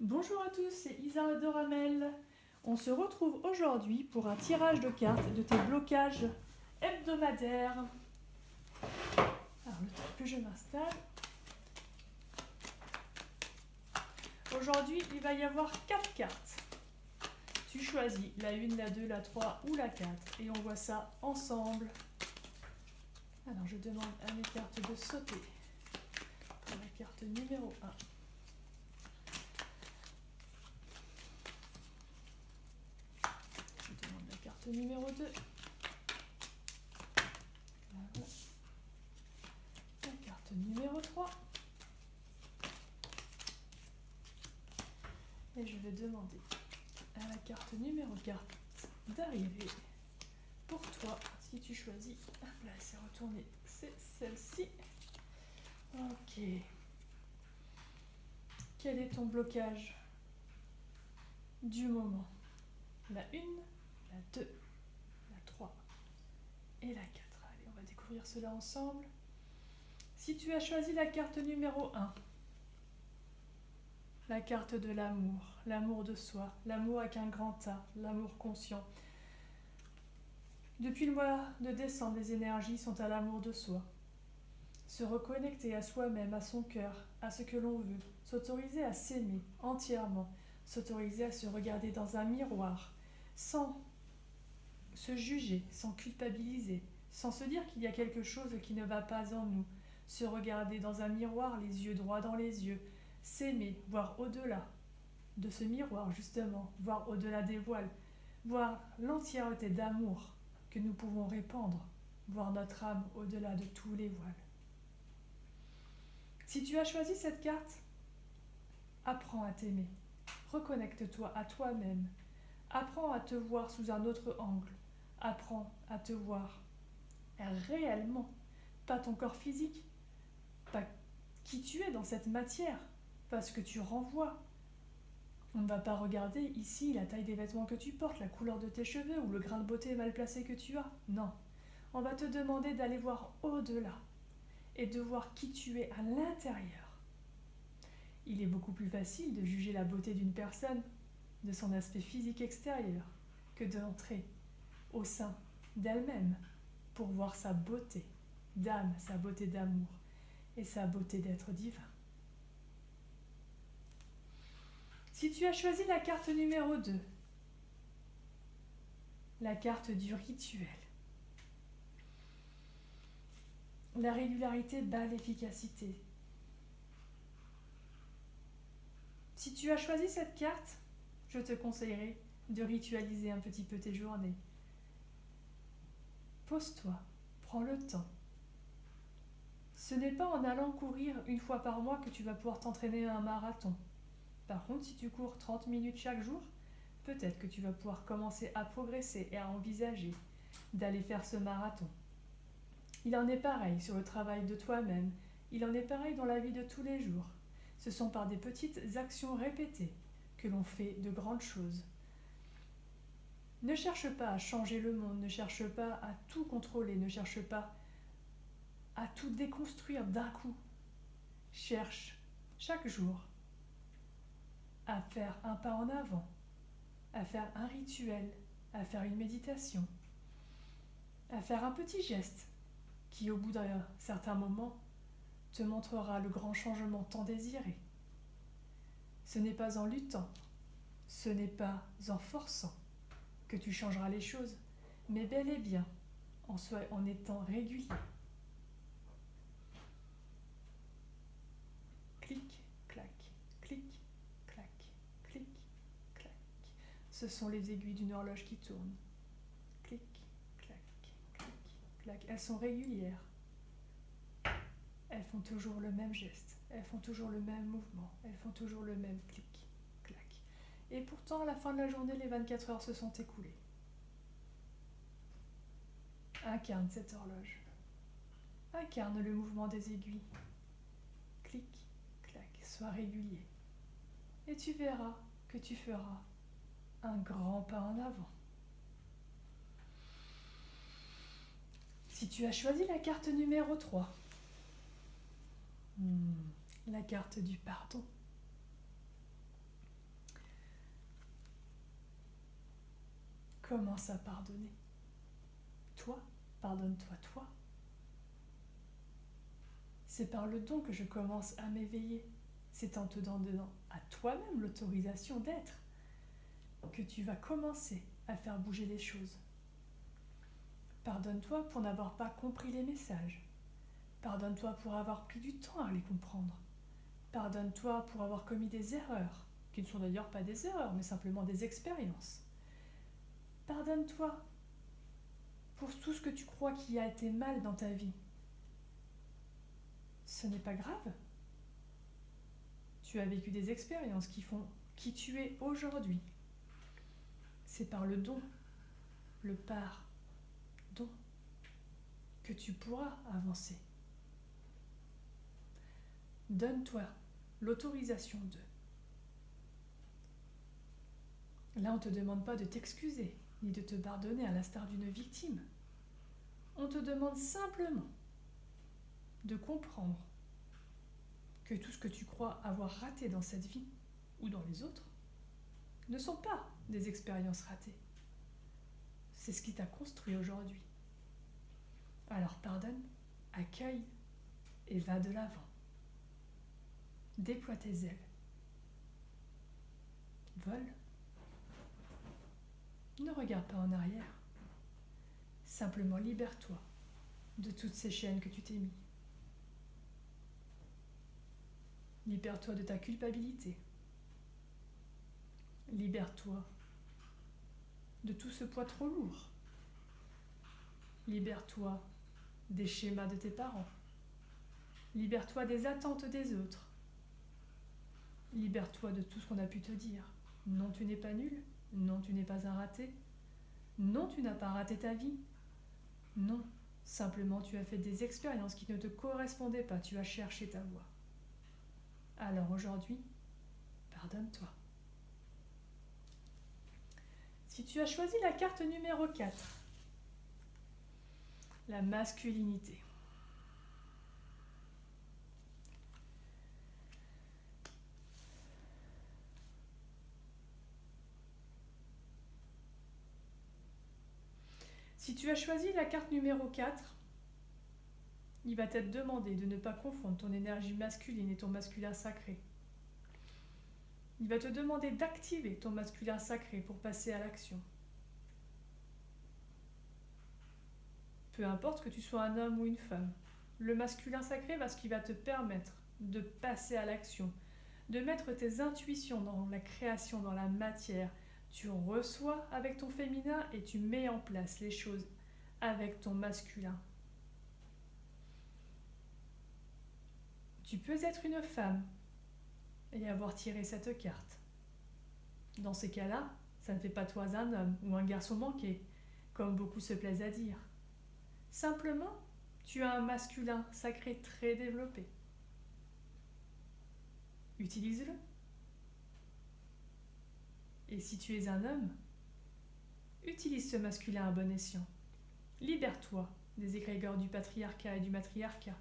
Bonjour à tous, c'est Isa Doramel. On se retrouve aujourd'hui pour un tirage de cartes de tes blocages hebdomadaires. Alors, le temps que je m'installe. Aujourd'hui, il va y avoir 4 cartes. Tu choisis la 1, la 2, la 3 ou la 4 et on voit ça ensemble. Alors, je demande à mes cartes de sauter pour la carte numéro 1. Je demande la carte numéro 2. Voilà. La carte numéro 3. Et je vais demander à la carte numéro 4 d'arriver. Pour toi, si tu choisis, hop là, c'est retourné, c'est celle-ci. Ok. Quel est ton blocage du moment? La 1, la 2, la 3 et la 4. Allez, on va découvrir cela ensemble. Si tu as choisi la carte numéro 1, la carte de l'amour, l'amour de soi, l'amour avec un grand A, l'amour conscient. Depuis le mois de décembre, les énergies sont à l'amour de soi. Se reconnecter à soi-même, à son cœur, à ce que l'on veut, s'autoriser à s'aimer entièrement, s'autoriser à se regarder dans un miroir, sans se juger, sans culpabiliser, sans se dire qu'il y a quelque chose qui ne va pas en nous, se regarder dans un miroir, les yeux droits dans les yeux, s'aimer, voir au-delà de ce miroir justement, voir au-delà des voiles, voir l'entièreté d'amour que nous pouvons répandre, voir notre âme au-delà de tous les voiles. Si tu as choisi cette carte, apprends à t'aimer, reconnecte-toi à toi-même, apprends à te voir sous un autre angle, apprends à te voir réellement, pas ton corps physique, pas qui tu es dans cette matière, pas ce que tu renvoies. On ne va pas regarder ici la taille des vêtements que tu portes, la couleur de tes cheveux ou le grain de beauté mal placé que tu as. Non, on va te demander d'aller voir au-delà et de voir qui tu es à l'intérieur. Il est beaucoup plus facile de juger la beauté d'une personne, de son aspect physique extérieur, que d'entrer au sein d'elle-même pour voir sa beauté d'âme, sa beauté d'amour et sa beauté d'être divin. Si tu as choisi la carte numéro 2, la carte du rituel, la régularité bat l'efficacité. Si tu as choisi cette carte, je te conseillerais de ritualiser un petit peu tes journées. Pose-toi, prends le temps. Ce n'est pas en allant courir une fois par mois que tu vas pouvoir t'entraîner à un marathon. Par contre, si tu cours 30 minutes chaque jour, peut-être que tu vas pouvoir commencer à progresser et à envisager d'aller faire ce marathon. Il en est pareil sur le travail de toi-même, il en est pareil dans la vie de tous les jours. Ce sont par des petites actions répétées que l'on fait de grandes choses. Ne cherche pas à changer le monde, ne cherche pas à tout contrôler, ne cherche pas à tout déconstruire d'un coup. Cherche chaque jour à faire un pas en avant, à faire un rituel, à faire une méditation, à faire un petit geste qui, au bout d'un certain moment, te montrera le grand changement tant désiré. Ce n'est pas en luttant, ce n'est pas en forçant que tu changeras les choses, mais bel et bien en étant régulier. Clic, clac, clic, clac, clic, clac. Ce sont les aiguilles d'une horloge qui tournent. Clic, clac, clic, clac. Elles sont régulières. Elles font toujours le même geste. Elles font toujours le même mouvement. Elles font toujours le même clic, clac. Et pourtant, à la fin de la journée, les 24 heures se sont écoulées. Incarne cette horloge. Incarne le mouvement des aiguilles. Clic, clac, sois régulier. Et tu verras que tu feras un grand pas en avant. Si tu as choisi la carte numéro 3, la carte du pardon, commence à pardonner. Toi, pardonne-toi, toi. C'est par le don que je commence à m'éveiller. C'est en te donnant à toi-même l'autorisation d'être que tu vas commencer à faire bouger les choses. Pardonne-toi pour n'avoir pas compris les messages. Pardonne-toi pour avoir pris du temps à les comprendre. Pardonne-toi pour avoir commis des erreurs, qui ne sont d'ailleurs pas des erreurs, mais simplement des expériences. Pardonne-toi pour tout ce que tu crois qui a été mal dans ta vie. Ce n'est pas grave. Tu as vécu des expériences qui font qui tu es aujourd'hui. C'est par le don, le pardon, que tu pourras avancer. Donne-toi l'autorisation de. Là, on ne te demande pas de t'excuser, ni de te pardonner à l'instar d'une victime. On te demande simplement de comprendre que tout ce que tu crois avoir raté dans cette vie ou dans les autres ne sont pas des expériences ratées. C'est ce qui t'a construit aujourd'hui. Alors pardonne, accueille et va de l'avant. Déploie tes ailes. Vole. Ne regarde pas en arrière. Simplement libère-toi de toutes ces chaînes que tu t'es mis. Libère-toi de ta culpabilité. Libère-toi de tout ce poids trop lourd. Libère-toi des schémas de tes parents. Libère-toi des attentes des autres. Libère-toi de tout ce qu'on a pu te dire. Non, tu n'es pas nul. Non, tu n'es pas un raté. Non, tu n'as pas raté ta vie. Non, simplement tu as fait des expériences qui ne te correspondaient pas. Tu as cherché ta voie. Alors aujourd'hui, pardonne-toi. Si tu as choisi la carte numéro 4, la masculinité. Si tu as choisi la carte numéro 4, il va t'être demandé de ne pas confondre ton énergie masculine et ton masculin sacré. Il va te demander d'activer ton masculin sacré pour passer à l'action. Peu importe que tu sois un homme ou une femme, le masculin sacré va ce qui va te permettre de passer à l'action, de mettre tes intuitions dans la création, dans la matière. Tu reçois avec ton féminin et tu mets en place les choses avec ton masculin. Tu peux être une femme et avoir tiré cette carte. Dans ces cas-là, ça ne fait pas toi un homme ou un garçon manqué, comme beaucoup se plaisent à dire. Simplement, tu as un masculin sacré très développé. Utilise-le. Et si tu es un homme, utilise ce masculin à bon escient. Libère-toi des égrégores du patriarcat et du matriarcat.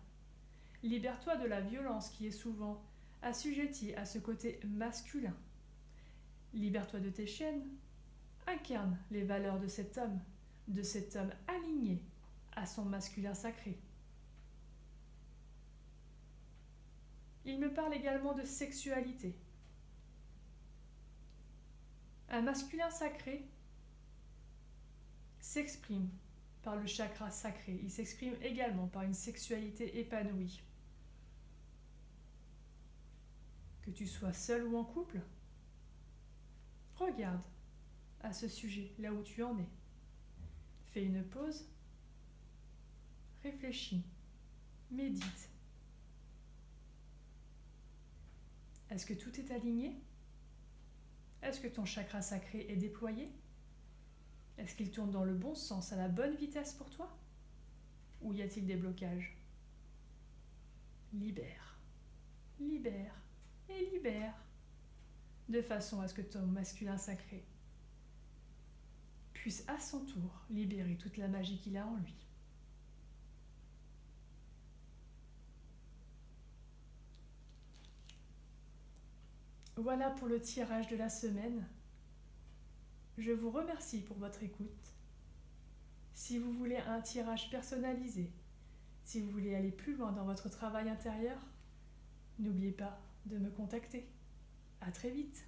Libère-toi de la violence qui est souvent assujettie à ce côté masculin. Libère-toi de tes chaînes. Incarne les valeurs de cet homme aligné à son masculin sacré. Il me parle également de sexualité. Un masculin sacré s'exprime par le chakra sacré. Il s'exprime également par une sexualité épanouie. Que tu sois seul ou en couple, regarde à ce sujet, là où tu en es. Fais une pause, réfléchis, médite. Est-ce que tout est aligné? Est-ce que ton chakra sacré est déployé? Est-ce qu'il tourne dans le bon sens, à la bonne vitesse pour toi? Ou y a-t-il des blocages? Libère, libère et libère, de façon à ce que ton masculin sacré puisse à son tour libérer toute la magie qu'il a en lui. Voilà pour le tirage de la semaine. Je vous remercie pour votre écoute. Si vous voulez un tirage personnalisé, si vous voulez aller plus loin dans votre travail intérieur, n'oubliez pas de me contacter. À très vite.